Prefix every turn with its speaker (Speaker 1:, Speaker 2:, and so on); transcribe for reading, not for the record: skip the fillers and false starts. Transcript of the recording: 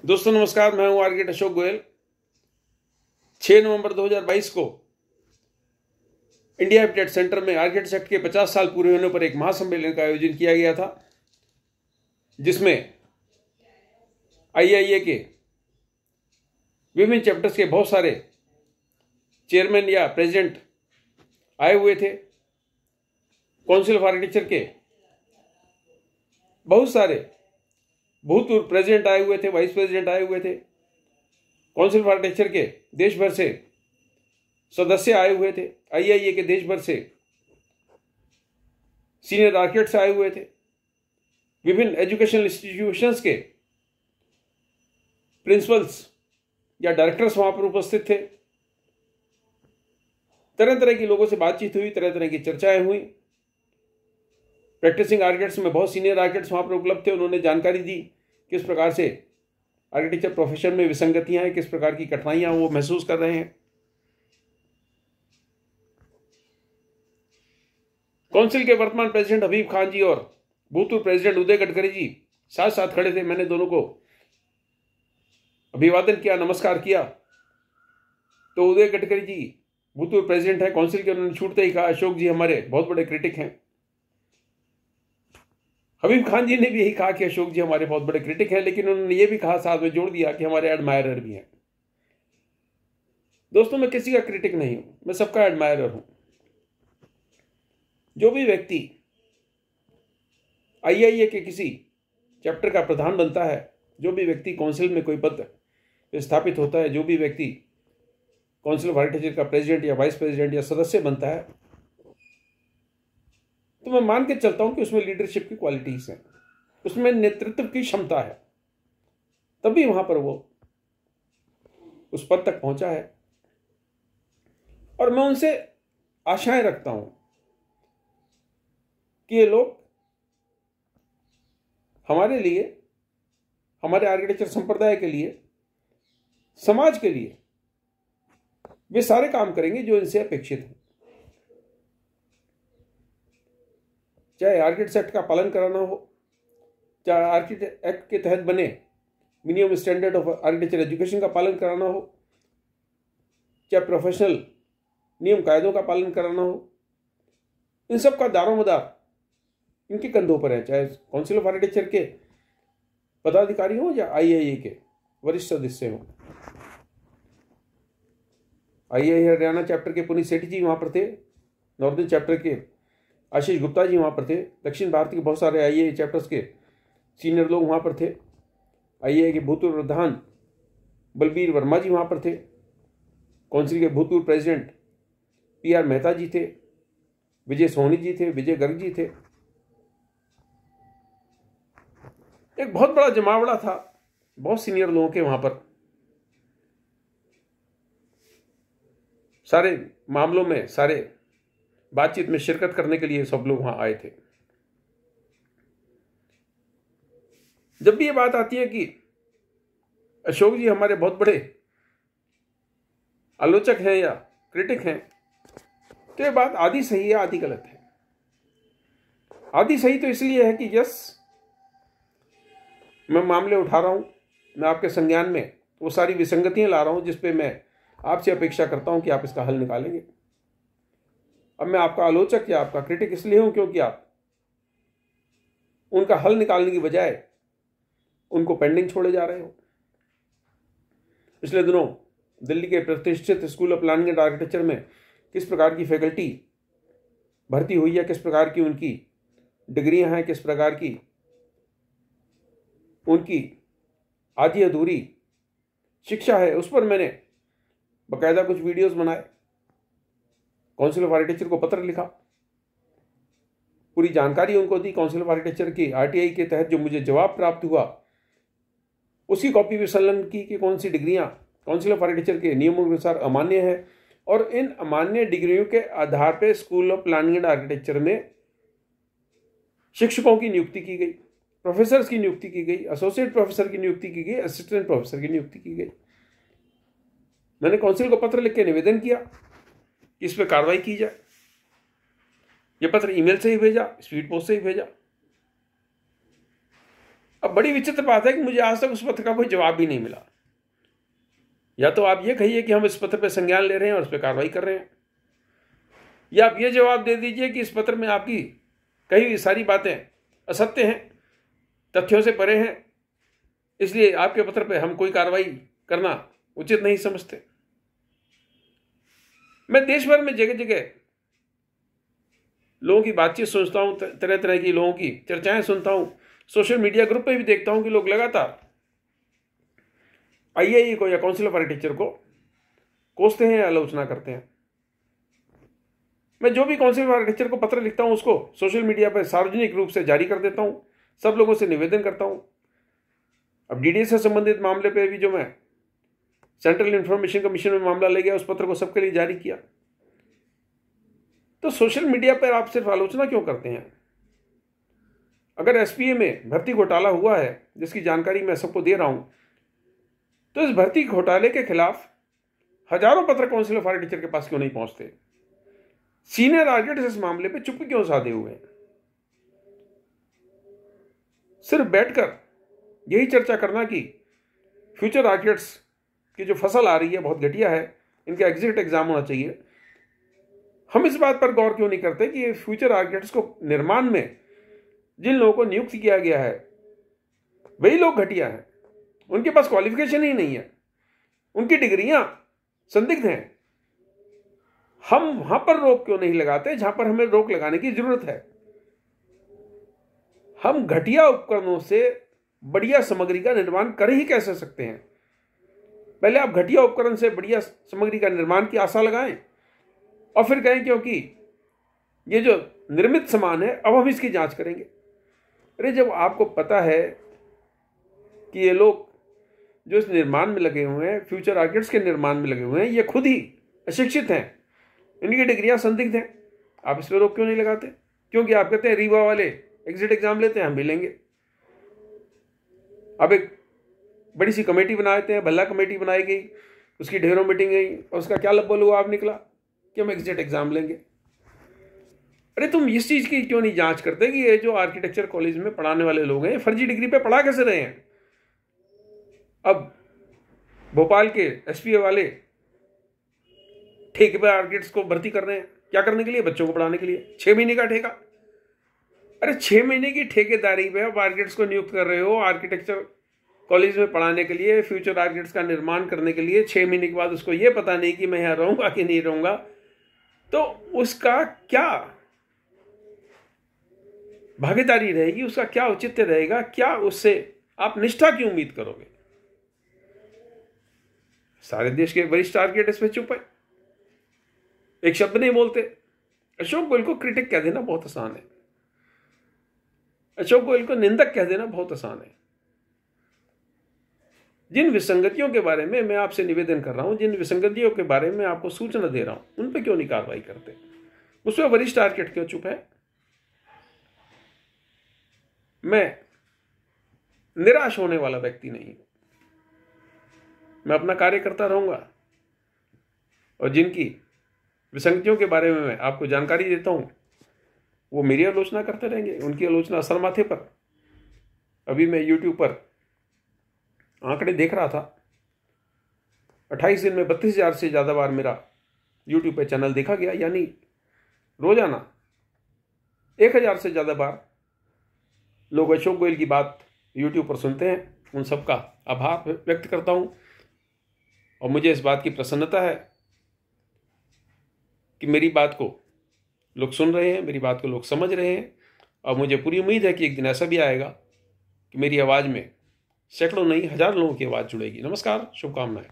Speaker 1: दोस्तों नमस्कार, मैं हूं आर्किटेक्ट अशोक गोयल। 6 नवंबर 2022 को इंडिया हैबिटेट सेंटर में आर्किटेक्ट के 50 साल पूरे होने पर एक महासम्मेलन का आयोजन किया गया था, जिसमें आईआईए के विभिन्न चैप्टर्स के बहुत सारे चेयरमैन या प्रेसिडेंट आए हुए थे। काउंसिल ऑफ आर्किटेक्चर के बहुत सारे भूतपूर्व प्रेसिडेंट आए हुए थे, वाइस प्रेसिडेंट आए हुए थे। काउंसिल ऑफ आर्किटेक्चर के देश भर से सदस्य आए हुए थे। आईआईए के देश भर से सीनियर आर्किटेक्ट्स आए हुए थे। विभिन्न एजुकेशनल इंस्टीट्यूशंस के प्रिंसिपल्स या डायरेक्टर्स वहां पर उपस्थित थे। तरह तरह के लोगों से बातचीत हुई, तरह तरह की चर्चाएं हुई। प्रैक्टिसिंग आर्किटेक्ट्स में बहुत सीनियर आर्किटेक्ट्स वहां पर उपलब्ध थे। उन्होंने जानकारी दी किस प्रकार से आर्किटेक्चर प्रोफेशन में विसंगतियां हैं, किस प्रकार की कठिनाइयां वो महसूस कर रहे हैं। काउंसिल के वर्तमान प्रेसिडेंट हबीब खान जी और भूतपूर्व प्रेसिडेंट उदय गडकरी जी साथ साथ खड़े थे। मैंने दोनों को अभिवादन किया, नमस्कार किया। तो उदय गडकरी जी भूतपूर्व प्रेसिडेंट है काउंसिल के, उन्होंने छूटते ही कहा, अशोक जी हमारे बहुत बड़े क्रिटिक हैं। हबीब खान जी ने भी यही कहा कि अशोक जी हमारे बहुत बड़े क्रिटिक हैं, लेकिन उन्होंने ये भी कहा, साथ में जोड़ दिया कि हमारे एडमायरर भी हैं। दोस्तों, मैं किसी का क्रिटिक नहीं हूं, मैं सबका एडमायरर हूं। जो भी व्यक्ति आईआईए के किसी चैप्टर का प्रधान बनता है, जो भी व्यक्ति काउंसिल में कोई पद स्थापित होता है, जो भी व्यक्ति काउंसिल ऑफ आर्किटेक्चर का प्रेसिडेंट या वाइस प्रेसिडेंट या सदस्य बनता है, तो मैं मान के चलता हूं कि उसमें लीडरशिप की क्वालिटीज हैं, उसमें नेतृत्व की क्षमता है, तभी वहां पर वो उस पद तक पहुंचा है। और मैं उनसे आशाएं रखता हूं कि ये लोग हमारे लिए, हमारे आर्किटेक्चर संप्रदाय के लिए, समाज के लिए वे सारे काम करेंगे जो इनसे अपेक्षित है। चाहे आर्किटेक्ट एक्ट का पालन कराना हो, चाहे आर्किटेक्ट एक्ट के तहत बने minimum standard of architecture education का पालन कराना हो, चाहे प्रोफेशनल नियम कायदों का पालन कराना हो, इन सब का दारोमदार इनके कंधों पर है। चाहे काउंसिल ऑफ आर्किटेक्चर के पदाधिकारी हो या आईआईए के वरिष्ठ सदस्य हो। आईआईए हरियाणा चैप्टर के पुनीत सेठी जी वहां पर थे। नॉर्दर्न चैप्टर के आशीष गुप्ता जी वहां पर थे। दक्षिण भारत के बहुत सारे आईआईए चैप्टर्स के सीनियर लोग वहां पर थे। आईआईए के भूतपूर्व प्रधान बलबीर वर्मा जी वहां पर थे। काउंसिल के भूतपूर्व प्रेसिडेंट पीआर मेहता जी थे। विजय सोहनी जी थे। विजय गर्ग जी थे। एक बहुत बड़ा जमावड़ा था बहुत सीनियर लोगों के वहां पर। सारे मामलों में, सारे बातचीत में शिरकत करने के लिए सब लोग वहां आए थे। जब भी ये बात आती है कि अशोक जी हमारे बहुत बड़े आलोचक हैं या क्रिटिक हैं, तो ये बात आधी सही है आधी गलत है। आधी सही तो इसलिए है कि मैं मामले उठा रहा हूं, मैं आपके संज्ञान में वो सारी विसंगतियां ला रहा हूं जिस पे मैं आपसे अपेक्षा करता हूं कि आप इसका हल निकालेंगे। अब मैं आपका आलोचक या आपका क्रिटिक इसलिए हूं क्योंकि आप उनका हल निकालने की बजाय उनको पेंडिंग छोड़े जा रहे हो। पिछले दिनों दिल्ली के प्रतिष्ठित school of planning and architecture में किस प्रकार की फैकल्टी भर्ती हुई है, किस प्रकार की उनकी डिग्रियां हैं, किस प्रकार की उनकी आधी अधूरी शिक्षा है, उस पर मैंने बकायदा कुछ वीडियोस बनाए, काउंसिल ऑफ आर्किटेक्चर को पत्र लिखा, पूरी जानकारी उनको दी। काउंसिल ऑफ आर्किटेक्चर की आरटीआई के तहत जो मुझे जवाब प्राप्त हुआ उसकी कॉपी भी संलग्न की कि कौन सी डिग्रियां काउंसिल ऑफ आर्किटेक्चर के नियमों के अनुसार अमान्य है, और इन अमान्य डिग्रियों के आधार पर school of planning and architecture में शिक्षकों की नियुक्ति की गई, प्रोफेसर की नियुक्ति की गई, एसोसिएट प्रोफेसर की नियुक्ति की गई, असिस्टेंट प्रोफेसर की नियुक्ति की गई। मैंने काउंसिल को पत्र लिख के निवेदन किया कि इस पर कार्रवाई की जाए। यह पत्र ईमेल से ही भेजा, स्पीड पोस्ट से ही भेजा। अब बड़ी विचित्र बात है कि मुझे आज तक उस पत्र का कोई जवाब भी नहीं मिला। या तो आप ये कहिए कि हम इस पत्र पर संज्ञान ले रहे हैं और उस पर कार्रवाई कर रहे हैं, या आप ये जवाब दे दीजिए कि इस पत्र में आपकी कही हुई सारी बातें असत्य हैं, तथ्यों से परे हैं, इसलिए आपके पत्र पे हम कोई कार्रवाई करना उचित नहीं समझते। मैं देश भर में जगह जगह लोगों की बातचीत सुनता हूं, तरह तरह की लोगों की चर्चाएं सुनता हूं, सोशल मीडिया ग्रुप पे भी देखता हूं कि लोग लगातार आईआईई को या काउंसिल ऑफ आर्किटेक्चर को कोसते हैं, आलोचना करते हैं। मैं जो भी काउंसिल ऑफ आर्किटेक्चर को पत्र लिखता हूं उसको सोशल मीडिया पर सार्वजनिक रूप से जारी कर देता हूं, सब लोगों से निवेदन करता हूं। अब डीडीएस से संबंधित मामले पे भी जो मैं सेंट्रल इंफॉर्मेशन कमीशन में मामला ले गया, उस पत्र को सबके लिए जारी किया। तो सोशल मीडिया पर आप सिर्फ आलोचना क्यों करते हैं? अगर एसपीए में भर्ती घोटाला हुआ है, जिसकी जानकारी मैं सबको दे रहा हूं, तो इस भर्ती घोटाले के खिलाफ हजारों पत्र काउंसिल ऑफ आर्किटेक्चर के पास क्यों नहीं पहुंचते? सीनियर आर्किटेक्ट इस मामले पे चुप्पी क्यों साधे हुए हैं? सिर्फ बैठकर यही चर्चा करना कि फ्यूचर आर्किटेक्ट्स की जो फसल आ रही है बहुत घटिया है, इनका एग्जिट एग्जाम होना चाहिए। हम इस बात पर गौर क्यों नहीं करते कि ये फ्यूचर आर्किटेक्ट्स को निर्माण में जिन लोगों को नियुक्त किया गया है वही लोग घटिया हैं, उनके पास क्वालिफिकेशन ही नहीं है, उनकी डिग्रियां संदिग्ध हैं। हम वहां पर रोक क्यों नहीं लगाते जहां पर हमें रोक लगाने की जरूरत है? हम घटिया उपकरणों से बढ़िया सामग्री का निर्माण कर ही कैसे सकते हैं? पहले आप घटिया उपकरण से बढ़िया सामग्री का निर्माण की आशा लगाएं और फिर कहें क्योंकि ये जो निर्मित सामान है अब हम इसकी जांच करेंगे। अरे जब आपको पता है कि ये लोग जो इस निर्माण में लगे हुए हैं, फ्यूचर आर्किटेक्ट्स के निर्माण में लगे हुए हैं, ये खुद ही अशिक्षित हैं, इनकी डिग्रियां संदिग्ध हैं, आप इस पर रोक क्यों नहीं लगाते? क्योंकि आप कहते हैं रीवा वाले एग्जिट एग्जाम लेते हैं, हम भी लेंगे। अब एक बड़ी सी कमेटी बनाते हैं, भला कमेटी बनाई गई, उसकी ढेरों मीटिंग गई और उसका क्या लब्बल हुआ आप निकला कि हम एग्जिट एग्जाम लेंगे। अरे तुम इस चीज की क्यों नहीं जांच करते कि ये जो आर्किटेक्चर कॉलेज में पढ़ाने वाले लोग हैं फर्जी डिग्री पे पढ़ा कैसे रहे हैं? अब भोपाल के एसपीए वाले ठेके पर आर्किटेक्ट्स को भर्ती कर रहे हैं, क्या करने के लिए? बच्चों को पढ़ाने के लिए। 6 महीने का ठेका। अरे 6 महीने की ठेकेदारी पे आप आर्किटेक्ट्स को नियुक्त कर रहे हो आर्किटेक्चर कॉलेज में पढ़ाने के लिए, फ्यूचर आर्किटेक्ट्स का निर्माण करने के लिए। 6 महीने के बाद उसको ये पता नहीं कि मैं यहाँ रहूंगा कि नहीं रहूंगा, तो उसका क्या भागीदारी रहेगी, उसका क्या औचित्य रहेगा, क्या उससे आप निष्ठा की उम्मीद करोगे? सारे देश के वरिष्ठ आर्किटेक्ट इस पे चुप है, एक शब्द नहीं बोलते। अशोक गोयल को क्रिटिक कह देना बहुत आसान है, अशोक गोयल को निंदक कह देना बहुत आसान है। जिन विसंगतियों के बारे में मैं आपसे निवेदन कर रहा हूं, जिन विसंगतियों के बारे में आपको सूचना दे रहा हूं, उन पे क्यों नहीं कार्रवाई करते? उस पर वरिष्ठ आर्किटेक्ट क्यों चुप है? मैं निराश होने वाला व्यक्ति नहीं हूं, मैं अपना कार्य करता रहूंगा और जिनकी विसंगतियों के बारे में मैं आपको जानकारी देता हूं वो मेरी आलोचना करते रहेंगे, उनकी आलोचना सर माथे पर। अभी मैं यूट्यूब पर आंकड़े देख रहा था, 28 दिन में 32,000 से ज्यादा बार मेरा यूट्यूब पे चैनल देखा गया, यानी रोजाना 1,000 से ज्यादा बार लोग अशोक गोयल की बात यूट्यूब पर सुनते हैं। उन सबका आभार व्यक्त करता हूं और मुझे इस बात की प्रसन्नता है कि मेरी बात को लोग सुन रहे हैं, मेरी बात को लोग समझ रहे हैं और मुझे पूरी उम्मीद है कि एक दिन ऐसा भी आएगा कि मेरी आवाज़ में सैकड़ों नहीं हजारों लोगों की आवाज़ जुड़ेगी। नमस्कार, शुभकामनाएं।